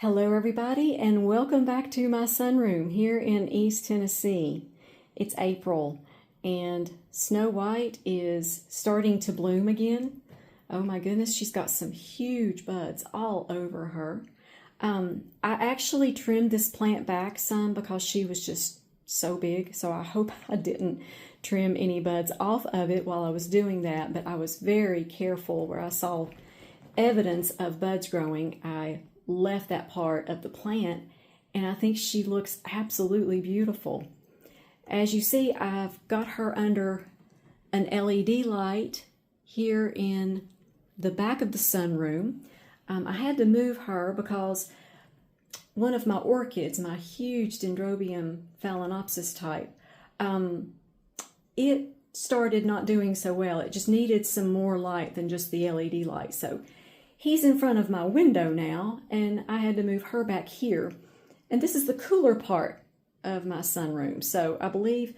Hello everybody and welcome back to my sunroom here in East Tennessee. It's April and Snow White is starting to bloom again. Oh my goodness, she's got some huge buds all over her. I actually trimmed this plant back some because she was just so big, so I hope I didn't trim any buds off of it while I was doing that, but I was very careful where I saw evidence of buds growing. I left that part of the plant and I think she looks absolutely beautiful. As you see, I've got her under an LED light here in the back of the sunroom. I had to move her because one of my orchids, my huge Dendrobium phalaenopsis type, it started not doing so well. It just needed some more light than just the LED light. So he's in front of my window now, and I had to move her back here. And this is the cooler part of my sunroom. So I believe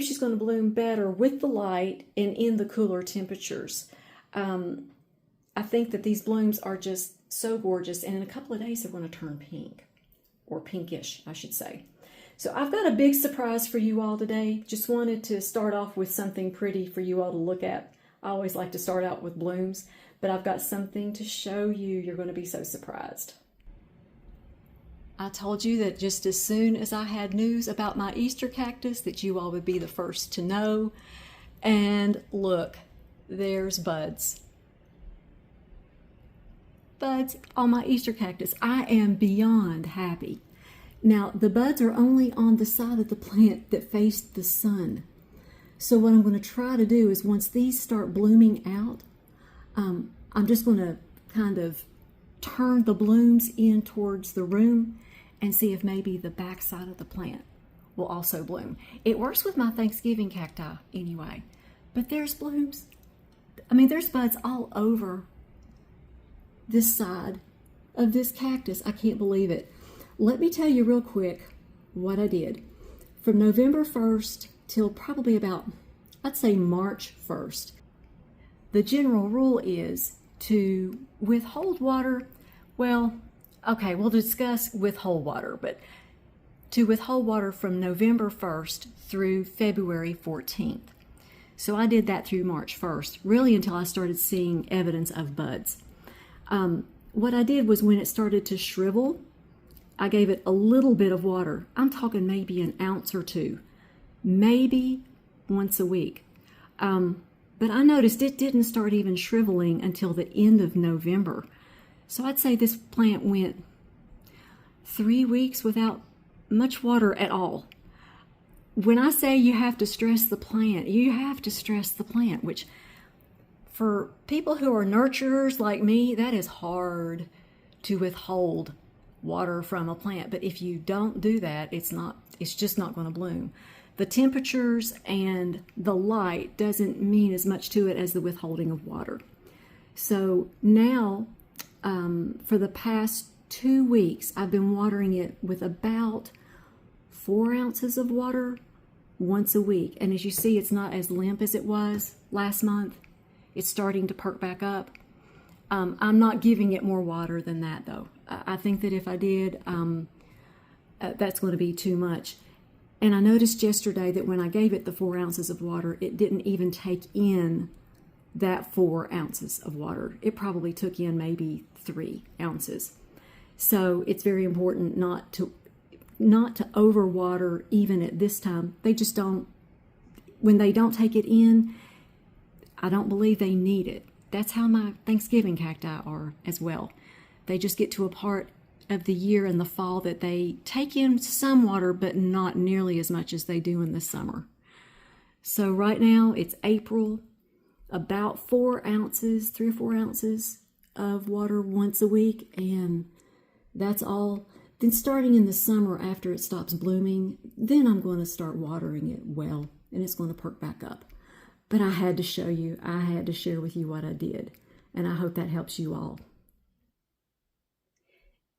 she's going to bloom better with the light and in the cooler temperatures. I think that these blooms are just so gorgeous, and in a couple of days they're going to turn pink, or pinkish, I should say. So I've got a big surprise for you all today. Just wanted to start off with something pretty for you all to look at. I always like to start out with blooms, but I've got something to show you. You're going to be so surprised. I told you that just as soon as I had news about my Easter cactus that you all would be the first to know. And look, there's buds. Buds on my Easter cactus. I am beyond happy. Now, the buds are only on the side of the plant that faced the sun. So what I'm going to try to do is once these start blooming out, I'm just going to kind of turn the blooms in towards the room and see if maybe the back side of the plant will also bloom. It works with my Thanksgiving cacti anyway, but there's blooms. I mean, there's buds all over this side of this cactus. I can't believe it. Let me tell you real quick what I did. From November 1st till probably about, I'd say March 1st, the general rule is to withhold water. Well, okay, we'll discuss withhold water, but to withhold water from November 1st through February 14th. So I did that through March 1st, really until I started seeing evidence of buds. What I did was when it started to shrivel, I gave it a little bit of water. I'm talking maybe an ounce or two, maybe once a week. But I noticed it didn't start even shriveling until the end of November. So I'd say this plant went 3 weeks without much water at all. When I say you have to stress the plant, you have to stress the plant, which for people who are nurturers like me, that is hard to withhold water from a plant. But if you don't do that, it's just not going to bloom. The temperatures and the light doesn't mean as much to it as the withholding of water. So now, for the past 2 weeks, I've been watering it with about 4 ounces of water once a week. And as you see, it's not as limp as it was last month. It's starting to perk back up. I'm not giving it more water than that, though. I think that if I did, that's going to be too much. And I noticed yesterday that when I gave it the 4 ounces of water, it didn't even take in that 4 ounces of water. It probably took in maybe 3 ounces. So it's very important not to overwater even at this time. They just don't, when they don't take it in, I don't believe they need it. That's how my Thanksgiving cacti are as well. They just get to a part of the year in the fall that they take in some water, but not nearly as much as they do in the summer. So right now it's April, about 4 ounces, 3 or 4 ounces of water once a week, and that's all. Then starting in the summer after it stops blooming, then I'm going to start watering it well, and it's going to perk back up. But I had to show you, I had to share with you what I did, and I hope that helps you all.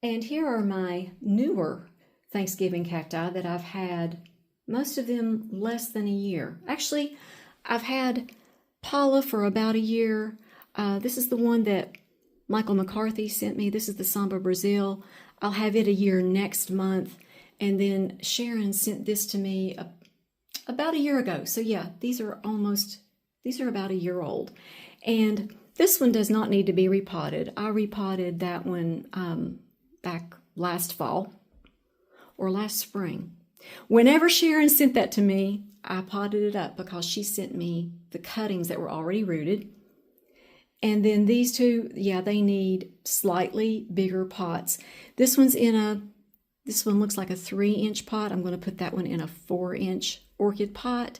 And here are my newer Thanksgiving cacti that I've had, most of them less than a year. Actually, I've had Paula for about a year. This is the one that Michael McCarthy sent me. This is the Samba Brazil. I'll have it a year next month. And then Sharon sent this to me about a year ago. So yeah, these are about a year old. And this one does not need to be repotted. I repotted that one back last fall or last spring. Whenever Sharon sent that to me, I potted it up because she sent me the cuttings that were already rooted. And then these two, yeah, they need slightly bigger pots. This one looks like a 3-inch pot. I'm going to put that one in a 4-inch orchid pot.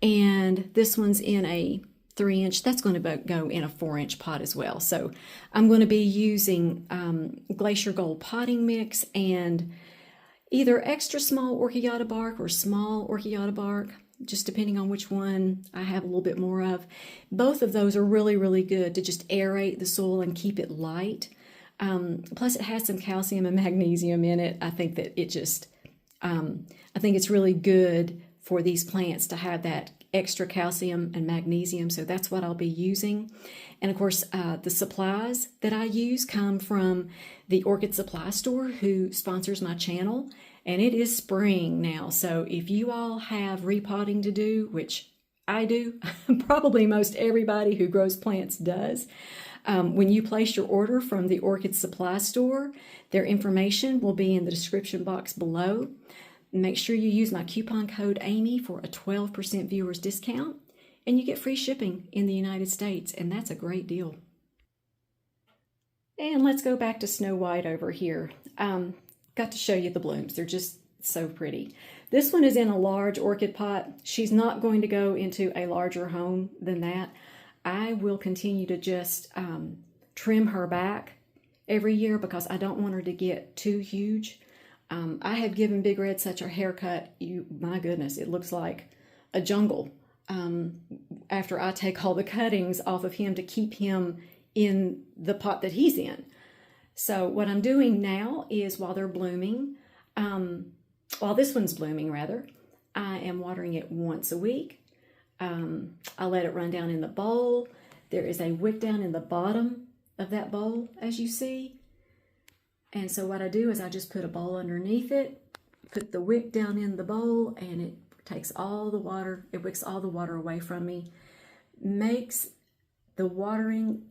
And this one's in a 3-inch. That's going to go in a 4-inch pot as well. So I'm going to be using Glacier Gold potting mix and either extra small orchidata bark or small orchidata bark, just depending on which one I have a little bit more of. Both of those are really, really good to just aerate the soil and keep it light. Plus it has some calcium and magnesium in it. I think that I think it's really good for these plants to have that extra calcium and magnesium. So that's what I'll be using. And of course, the supplies that I use come from the Orchid Supply Store, who sponsors my channel. And it is spring now. So if you all have repotting to do, which I do, probably most everybody who grows plants does, when you place your order from the Orchid Supply Store, their information will be in the description box below. Make sure you use my coupon code Amy for a 12% viewers discount, and you get free shipping in the United States, and that's a great deal. And let's go back to Snow White over here. Got to show you the blooms. They're just so pretty. This one is in a large orchid pot. She's not going to go into a larger home than that. I will continue to just trim her back every year because I don't want her to get too huge. I have given Big Red such a haircut, my goodness, it looks like a jungle after I take all the cuttings off of him to keep him in the pot that he's in. So what I'm doing now is while they're blooming, while this one's blooming rather, I am watering it once a week. I let it run down in the bowl. There is a wick down in the bottom of that bowl, as you see. And so what I do is I just put a bowl underneath it, put the wick down in the bowl, and it takes all the water, it wicks all the water away from me. Makes the watering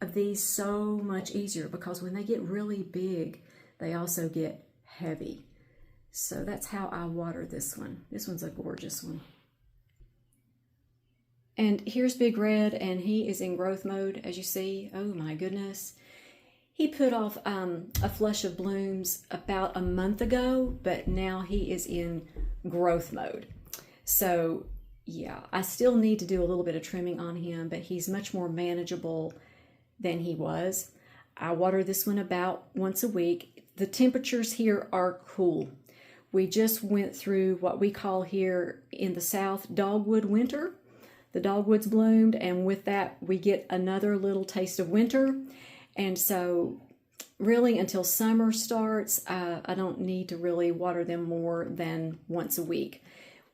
of these so much easier because when they get really big, they also get heavy. So that's how I water this one. This one's a gorgeous one. And here's Big Red, and he is in growth mode, as you see. Oh my goodness. He put off a flush of blooms about a month ago, but now he is in growth mode. So yeah, I still need to do a little bit of trimming on him, but he's much more manageable than he was. I water this one about once a week. The temperatures here are cool. We just went through what we call here in the South dogwood winter. The dogwoods bloomed, and with that we get another little taste of winter. And so really until summer starts, I don't need to really water them more than once a week.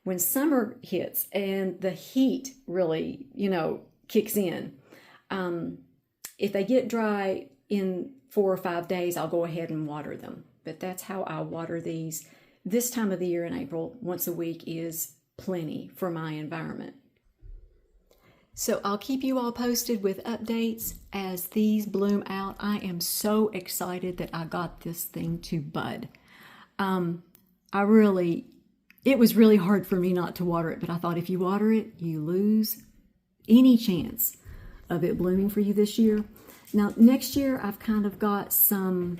When summer hits and the heat really, kicks in, if they get dry in 4 or 5 days, I'll go ahead and water them. But that's how I water these. This time of the year in April, once a week is plenty for my environment. So I'll keep you all posted with updates as these bloom out. I am so excited that I got this thing to bud. It was really hard for me not to water it, but I thought if you water it, you lose any chance of it blooming for you this year. Now, next year, I've kind of got some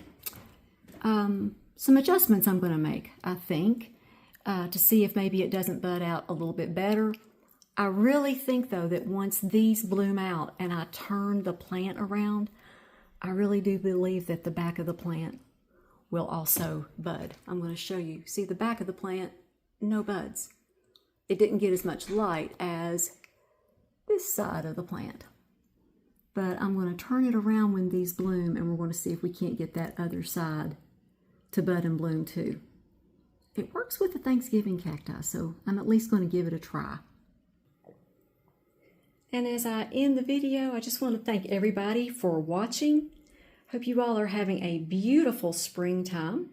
adjustments I'm going to make, I think, to see if maybe it doesn't bud out a little bit better. I really think, though, that once these bloom out and I turn the plant around, I really do believe that the back of the plant will also bud. I'm going to show you. See the back of the plant? No buds. It didn't get as much light as this side of the plant. But I'm going to turn it around when these bloom, and we're going to see if we can't get that other side to bud and bloom too. It works with the Thanksgiving cacti, so I'm at least going to give it a try. And as I end the video, I just want to thank everybody for watching. Hope you all are having a beautiful springtime.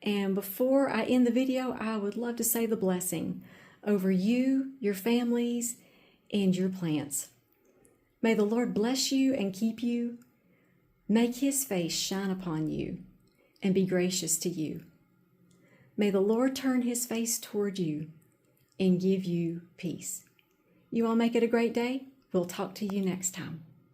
And before I end the video, I would love to say the blessing over you, your families, and your plants. May the Lord bless you and keep you, make His face shine upon you, and be gracious to you. May the Lord turn His face toward you and give you peace. You all make it a great day. We'll talk to you next time.